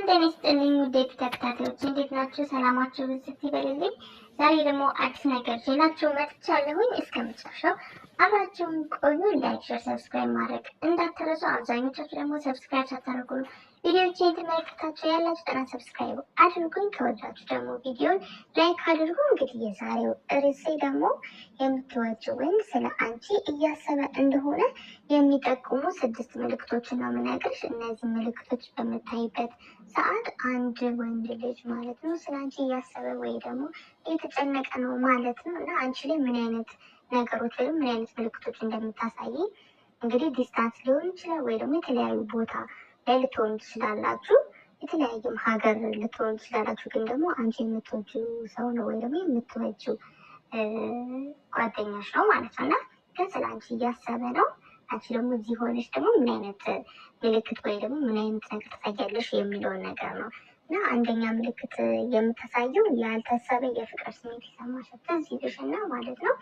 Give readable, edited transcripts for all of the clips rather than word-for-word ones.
ሰላም ጤና ይስጥልኝ ውድ ተከታታዮች እንዴት ናችሁ? ሰላማችሁ ብዝት ይበልልኝ። ዛሬ ደግሞ አዲስ ነገር ይዤላችሁ መጥቻለሁኝ። እስከመጨረሻው አብራችሁን ቆዩ። ላይክ፣ ሼር፣ ሰብስክራይብ ማድረግ እንዳትረሱ። አብዛኞቻችሁ ደግሞ ሰብስክራይብ ሳታደርጉ ቪዲዮዎችን የተመለከታችሁ ያላችሁ ጠና ሰብስክራይብ አድርጉኝ። ከወዳችሁ ደግሞ ቪዲዮን ላይክ አድርጉ። እንግዲህ የዛሬው ርዕሴ ደግሞ የምትወጂው ወይም ስለ አንቺ እያሰበ እንደሆነ የሚጠቁሙ 6 ምልክቶችን ነው የምነግርሽ። እነዚህ ምልክቶች በምታይበት ሰዓት አንድ ወንድ ልጅ ማለት ነው ስለ አንቺ እያሰበ ወይ ደግሞ እየተጨነቀ ነው ማለት ነው እና አንቺ ላይ ምን አይነት ነገሮች ወይም ምን አይነት ምልክቶች እንደምታሳይ እንግዲህ ዲስታንስ ሊሆን ይችላል ወይ ደግሞ የተለያዩ ቦታ ላይ ልትሆን ትችላላችሁ፣ የተለያየም ሀገር ልትሆን ትችላላችሁ። ግን ደግሞ አንቺ የምትወጂው ሰው ነው ወይ ደግሞ የምትወጂው ጓደኛሽ ነው ማለት ነው እና ግን ስለ አንቺ እያሰበ ነው። አንቺ ደግሞ እዚህ ሆነች ደግሞ ምን አይነት ምልክት ወይ ደግሞ ምን አይነት ነገር ታሳያለሽ የሚለውን ነገር ነው እና አንደኛ ምልክት የምታሳየው ያልታሰበ የፍቅር ስሜት ይሰማሻል። ትዝ ይልሽና ማለት ነው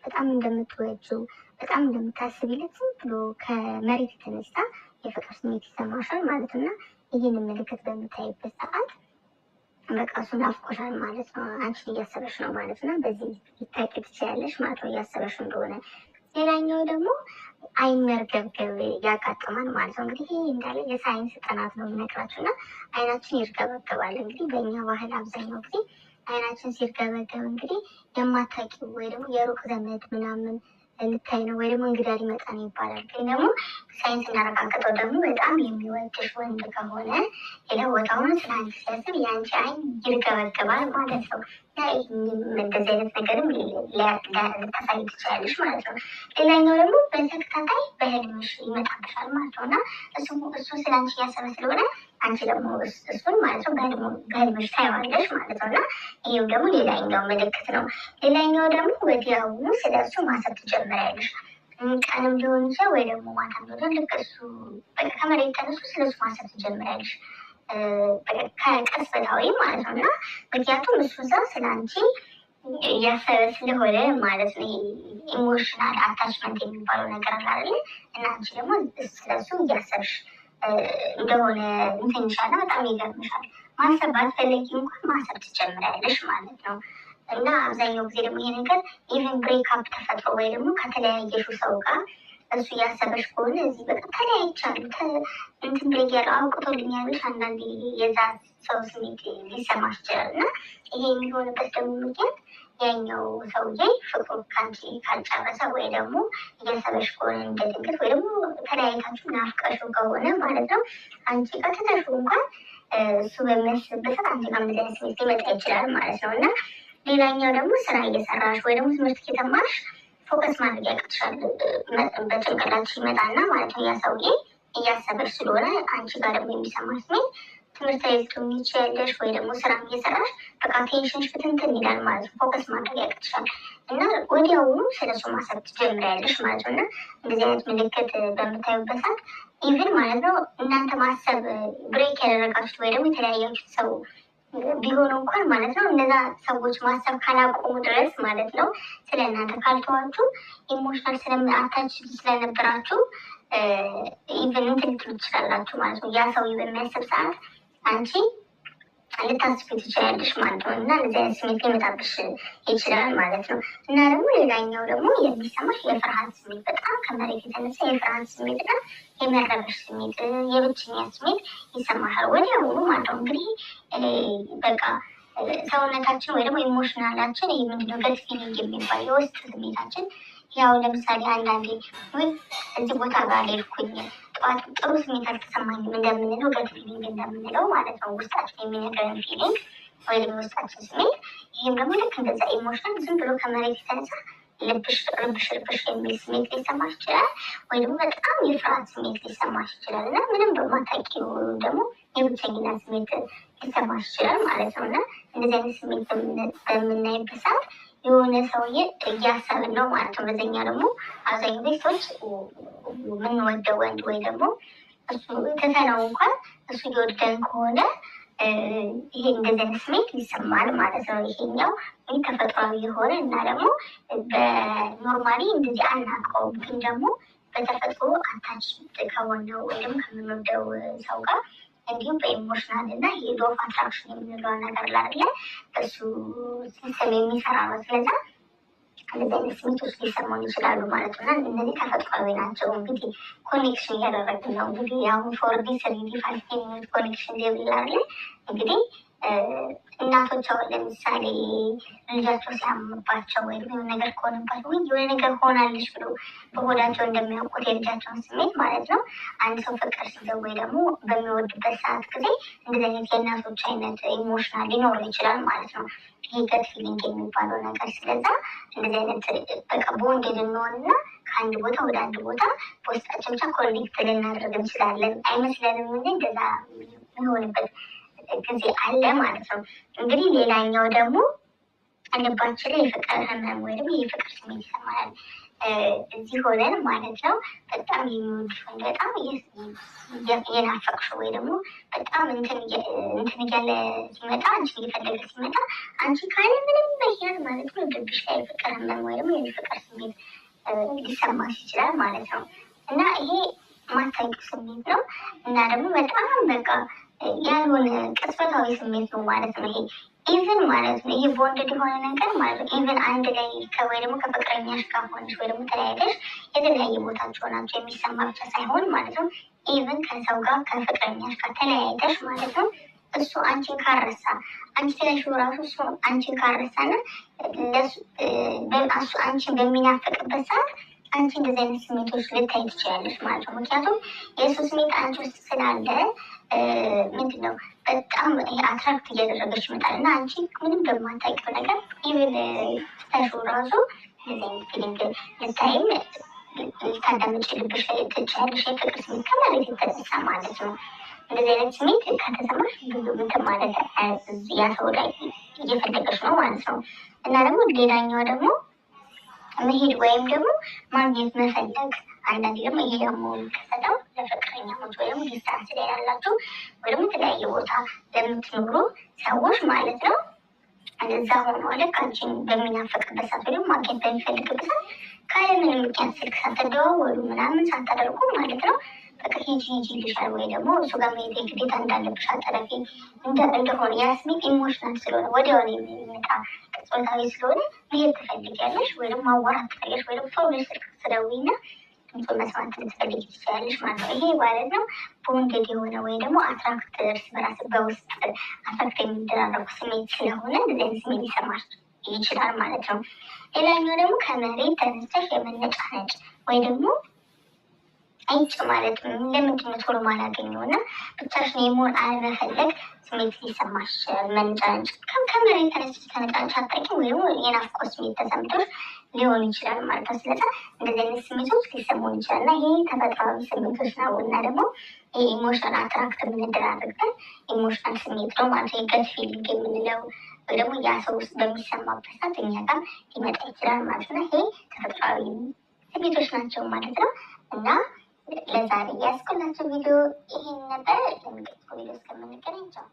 በጣም እንደምትወጂው በጣም እንደምታስቢለት ዝም ብሎ ከመሬት የተነሳ የፍቅር ስሜት ይሰማሻል ማለት ነው እና ይህን ምልክት በምታይበት ሰዓት በቃ እሱ ናፍቆሻል ማለት ነው። አንቺን እያሰበሽ ነው ማለት ነው። በዚህ ይታቂ ትችያለሽ ማለት ነው እያሰበሽ እንደሆነ። ሌላኛው ደግሞ አይን መርገብገብ ያጋጥማል ማለት ነው። እንግዲህ ይህ እንዳለ የሳይንስ ጥናት ነው የሚነግራችሁ እና አይናችን ይርገበገባል። እንግዲህ በእኛ ባህል አብዛኛው ጊዜ አይናችን ሲርገበገብ እንግዲህ የማታውቂው ወይ ደግሞ የሩቅ ዘመድ ምናምን ልታይ ነው ወይ ደግሞ እንግዳ ሊመጣ ነው ይባላል። ግን ደግሞ ሳይንስ እንዳረጋገጠው ደግሞ በጣም የሚወድሽ ወንድ ከሆነ ሌላ ቦታውን ስለ አንቺ ሲያስብ የአንቺ አይን ይርገበገባል ማለት ነው። እንደዚህ አይነት ነገርም ልታሳይ ትችላለሽ ማለት ነው። ሌላኛው ደግሞ በተከታታይ በህልምሽ ይመጣብሻል ማለት ነው እና እሱ ስለ አንቺ እያሰበ ስለሆነ አንቺ ደግሞ እሱን ማለት ነው በህልምሽ ታይዋለሽ ማለት ነው እና ይህም ደግሞ ሌላኛው ምልክት ነው። ሌላኛው ደግሞ ወዲያውኑ ስለ እሱ ማሰብ ትጀምሪያለሽ። ቀንም ሊሆን ይችላል ወይ ደግሞ ማታም ሊሆን ልክ እሱ ከመሬት ተነሱ ስለ እሱ ማሰብ ትጀምሪያለሽ ከቅጽበታዊ ማለት ነው እና ምክንያቱም እሱ እዛ ስለ አንቺ እያሰበ ስለሆነ ማለት ነው። ኢሞሽናል አታችመንት የሚባለው ነገር አለ እና አንቺ ደግሞ ስለሱ እያሰብሽ እንደሆነ እንትንሻለ በጣም ይገርምሻል። ማሰብ ባትፈልጊ እንኳን ማሰብ ትጀምሪያለሽ ማለት ነው እና አብዛኛው ጊዜ ደግሞ ይሄ ነገር ኢቨን ብሬክአፕ ተፈጥሮ ወይ ደግሞ ከተለያየሹ ሰው ጋር እሱ እያሰበሽ ከሆነ እዚህ በቃ ተለያይቻለሁ እንትን ብያለሁ አውቅቶልኛል ብለሽ አንዳንዴ የዛ ሰው ስሜት ሊሰማሽ ይችላል እና ይሄ የሚሆንበት ደግሞ ምክንያት ያኛው ሰውዬ ፍቅሩ ከአንቺ ካልጨረሰ ወይ ደግሞ እያሰበሽ ከሆነ እንደ ድንገት ወይ ደግሞ ተለያይታችሁ ናፍቀሽው ከሆነ ማለት ነው አንቺ ጋር ትተሹ እንኳን እሱ በሚያስብበት አንቺ ጋር እንደዚህ አይነት ስሜት ሊመጣ ይችላል ማለት ነው እና ሌላኛው ደግሞ ስራ እየሰራሽ ወይ ደግሞ ትምህርት እየተማርሽ ፎከስ ማድረግ ያቅትሻል። በጭንቅላትሽ ይመጣና ማለት ነው ያ ሰውዬ እያሰበሽ ስለሆነ አንቺ ጋር ደግሞ የሚሰማሽ ስሜት ትምህርት ላይ ልትሆኚ ትችያለሽ ወይ ደግሞ ስራ እየሰራሽ በቃ ቴንሽንሽ ብትንትን ይላል ማለት ነው። ፎከስ ማድረግ ያቅትሻል እና ወዲያውኑ ስለሱ ማሰብ ትጀምሪያለሽ ማለት ነው እና እንደዚህ አይነት ምልክት በምታዩበት ሰዓት ኢቭን ማለት ነው እናንተ ማሰብ ብሬክ ያደረጋችሁት ወይ ደግሞ የተለያያችሁት ሰው ቢሆኑ እንኳን ማለት ነው እነዛ ሰዎች ማሰብ ካላቆሙ ድረስ ማለት ነው ስለ እናንተ ካልተዋችሁ ኢሞሽናል ስለአታች ስለነበራችሁ ኢቨን እንትን ልትሉ ትችላላችሁ ማለት ነው። ያ ሰው በሚያስብ ሰዓት አንቺ ልታስቢ ትችላለሽ ማለት ነው እና እንደዚህ አይነት ስሜት ሊመጣብሽ ይችላል ማለት ነው እና ደግሞ ሌላኛው ደግሞ የሚሰማሽ የፍርሃት ስሜት በጣም ከመሬት የተነሳ የፍርሃት ስሜት እና የሚያረበሽ ስሜት የብቸኛ ስሜት ይሰማሻል ወዲያውኑ ማለት ነው። እንግዲህ በቃ ሰውነታችን ወይ ደግሞ ኢሞሽናላችን ይህ ምንድነው ገት ፊሊንግ የሚባል የውስጥ ስሜታችን ያው ለምሳሌ አንዳንዴ ወይ እዚህ ቦታ ጋር ሌልኩኝ ጠዋት ጥሩ ስሜት አልተሰማኝም እንደምንለው ገት ፊሊንግ እንደምንለው ማለት ነው ውስጣችን የሚነገረን ፊሊንግ ወይ ደግሞ ውስጣችን ስሜት ይህም ደግሞ ልክ እንደዛ ኢሞሽናል ዝም ብሎ ከመሬት የተነሳ ልብሽ የሚል ስሜት ሊሰማሽ ይችላል ወይ ደግሞ በጣም የፍርሃት ስሜት ሊሰማሽ ይችላል እና ምንም በማታውቂው ደግሞ የብቸኝነት ስሜት ሊሰማሽ ይችላል ማለት ነው እና እንደዚህ አይነት ስሜት በምናይበት ሰዓት የሆነ ሰውዬ እያሰብን ነው ማለት ነው። በዘኛ ደግሞ አብዛኛው ጊዜ ሰዎች የምንወደው ወንድ ወይ ደግሞ እሱ ትተነው እንኳን እሱ እየወደን ከሆነ ይሄ እንደዚህ አይነት ስሜት ይሰማል ማለት ነው። ይሄኛው ወይ ተፈጥሯዊ የሆነ እና ደግሞ በኖርማሊ እንደዚህ አናውቀውም ግን ደግሞ በተፈጥሮ አታች ከሆነው ወይ ደግሞ ከምንወደው ሰው ጋር እንዲሁም በኢሞሽናል እና ሎ ኦፍ አትራክሽን የምንለው ነገር ላለ እሱ ሲስተም የሚሰራ ነው። ስለዛ እንደዚህ አይነት ስሜቶች ሊሰማን ይችላሉ ማለት ነው። እነዚህ ተፈጥሯዊ ናቸው። እንግዲህ ኮኔክሽን እያደረግን ነው። እንግዲህ አሁን ፎርዲ ስሪዲ ፋይቭ ሚኒት ኮኔክሽን ሌብል አለ። እንግዲህ እናቶች አሁን ለምሳሌ ልጃቸው ሲያምባቸው ወይም የሆነ ነገር ከሆነባቸው ወይ የሆነ ነገር ሆናለች ብሎ በሆዳቸው እንደሚያውቁት የልጃቸውን ስሜት ማለት ነው። አንድ ሰው ፍቅር ሲዘው ወይ ደግሞ በሚወድበት ሰዓት ጊዜ እንደዚህ አይነት የእናቶች አይነት ኢሞሽናል ሊኖረው ይችላል ማለት ነው። ይሄ ገት ፊሊንግ የሚባለው ነገር። ስለዛ እንደዚህ አይነት በቃ ቦንድ ልንሆንና ከአንድ ቦታ ወደ አንድ ቦታ በውስጣችን ብቻ ኮኔክት ልናደርግ እንችላለን። አይመስለንም እንጂ እንደዛ የሚሆንበት ጊዜ አለ ማለት ነው። እንግዲህ ሌላኛው ደግሞ ልባችን ላይ የፍቅር ህመም ወይ ደግሞ የፍቅር ስሜት ይሰማናል። እዚህ ሆነን ማለት ነው በጣም የሚወድሽውን በጣም የናፈቅሽው ወይ ደግሞ በጣም እንትን እያለ ሲመጣ አንቺ እየፈለገ ሲመጣ አንቺ ካለ ምንም ምክንያት ማለት ነው ልብሽ ላይ የፍቅር ህመም ወይ ደግሞ የፍቅር ስሜት ሊሰማሽ ይችላል ማለት ነው። እና ይሄ ማታውቂው ስሜት ነው እና ደግሞ በጣም በቃ ያልሆነ ቅጽበታዊ ስሜት ነው ማለት ነው። ይሄ ኢቨን ማለት ነው ይሄ ቦንድድ የሆነ ነገር ማለት ነው። ኢቨን አንድ ላይ ወይ ደግሞ ከፍቅረኛሽ ጋር ሆነሽ ወይ ደግሞ ተለያይተሽ የተለያየ ቦታቸው ናቸው የሚሰማ ብቻ ሳይሆን ማለት ነው። ኢቨን ከሰው ጋር ከፍቅረኛሽ ጋር ተለያይተሽ ማለት ነው እሱ አንቺን ካረሳ አንቺ ስለሽ ራሱ እሱ አንቺን ካረሳና እሱ አንቺን በሚናፍቅበት ሰዓት አንቺ እንደዚህ አይነት ስሜቶች ልታይ ትችላለች ማለት ነው። ምክንያቱም የእሱ ስሜት አንቺ ውስጥ ስላለ ምንድን ነው በጣም አትራክት እያደረገች ይመጣል እና አንቺ ምንም በማታውቂው ነገር ኢቨን ስታሹ ራሱ እንደዚህ አይነት ፊሊንግ ልታይም ልታዳምጪ ልብሽ ላይ ትችላለሽ። የፍቅር ስሜት ከመሬት የተነሳ ማለት ነው። እንደዚህ አይነት ስሜት ከተሰማሽ ብዙ ምንትን ማለት ያ ሰው ላይ እየፈለገች ነው ማለት ነው። እና ደግሞ ሌላኛው ደግሞ መሄድ ወይም ደግሞ ማግኘት መፈለግ። አንዳንዴ ደግሞ ይሄ ደግሞ የሚከሰተው ለፍቅረኛሞች ወይም ዲስታንስ ላይ ያላችሁ ወይም የተለያየ ቦታ ለምትኖሩ ሰዎች ማለት ነው። እዛ ሆኖ ልክ አንቺን በሚናፈቅበት ሰዓት ወይም ማግኘት በሚፈልግበት ሰዓት ካለምንም ምክንያት ስልክ ሳትደዋወሉ ምናምን ሳታደርጉ ማለት ነው በቃ ሂጂ ይልሻል። ወይ ደግሞ እሱ ጋር መሄድ ግዴታ እንዳለብሽ አጠረፊ እንደሆነ ያ ስሜት ኢሞሽናል ስለሆነ ወዲያውኑ የሚመጣ ቅጽበታዊ ስለሆነ መሄድ ትፈልጊያለሽ ወይ ደግሞ ማዋራት ትፈልጊያለሽ ወይ ደግሞ ሰው ስልክ ትደውይና ድምፁን መስማት ልትፈልጊ ትችላለሽ ማለት ነው። ይሄ ማለት ነው ቦንድድ የሆነ ወይ ደግሞ አትራክት እርስ በራስ በውስጥ አትራክት የሚደራረጉ ስሜት ስለሆነ እንደዚህ ስሜት ሊሰማሽ ይችላል ማለት ነው። ሌላኛው ደግሞ ከመሬት ተነስተሽ የመነጫነጭ ወይ ደግሞ አይጭ ማለት ነው። ለምንድን ነው ቶሎ ማላገኘው እና ብቻሽን የመሆን አለመፈለግ ስሜት ሊሰማሽ መንጫንጭ ከመሬት ተነስተሽ ተነጫንጭ አታውቂ ወይ ደግሞ የናፍቆት ስሜት ተሰምቶሽ ሊሆን ይችላል ማለት ነው። ስለዛ እንደዚህ አይነት ስሜቶች ሊሰሙን ይችላል እና ይሄ ተፈጥሯዊ ስሜቶች ነው እና ደግሞ ኢሞሽናል አትራክት የምንደራረግበት ኢሞሽናል ስሜት ነው ማለት ነው። የገት ፊሊንግ የምንለው ወይ ደግሞ ያ ሰው ውስጥ በሚሰማበት ሰዓት እኛ ጋር ሊመጣ ይችላል ማለት ነው። ይሄ ተፈጥሯዊ ስሜቶች ናቸው ማለት ነው። እና ለዛሬ ያስኩላቸው ቪዲዮ ይሄን ነበረ። ለሚቀጥለው ቪዲዮ እስከምንገናኝ ቻው።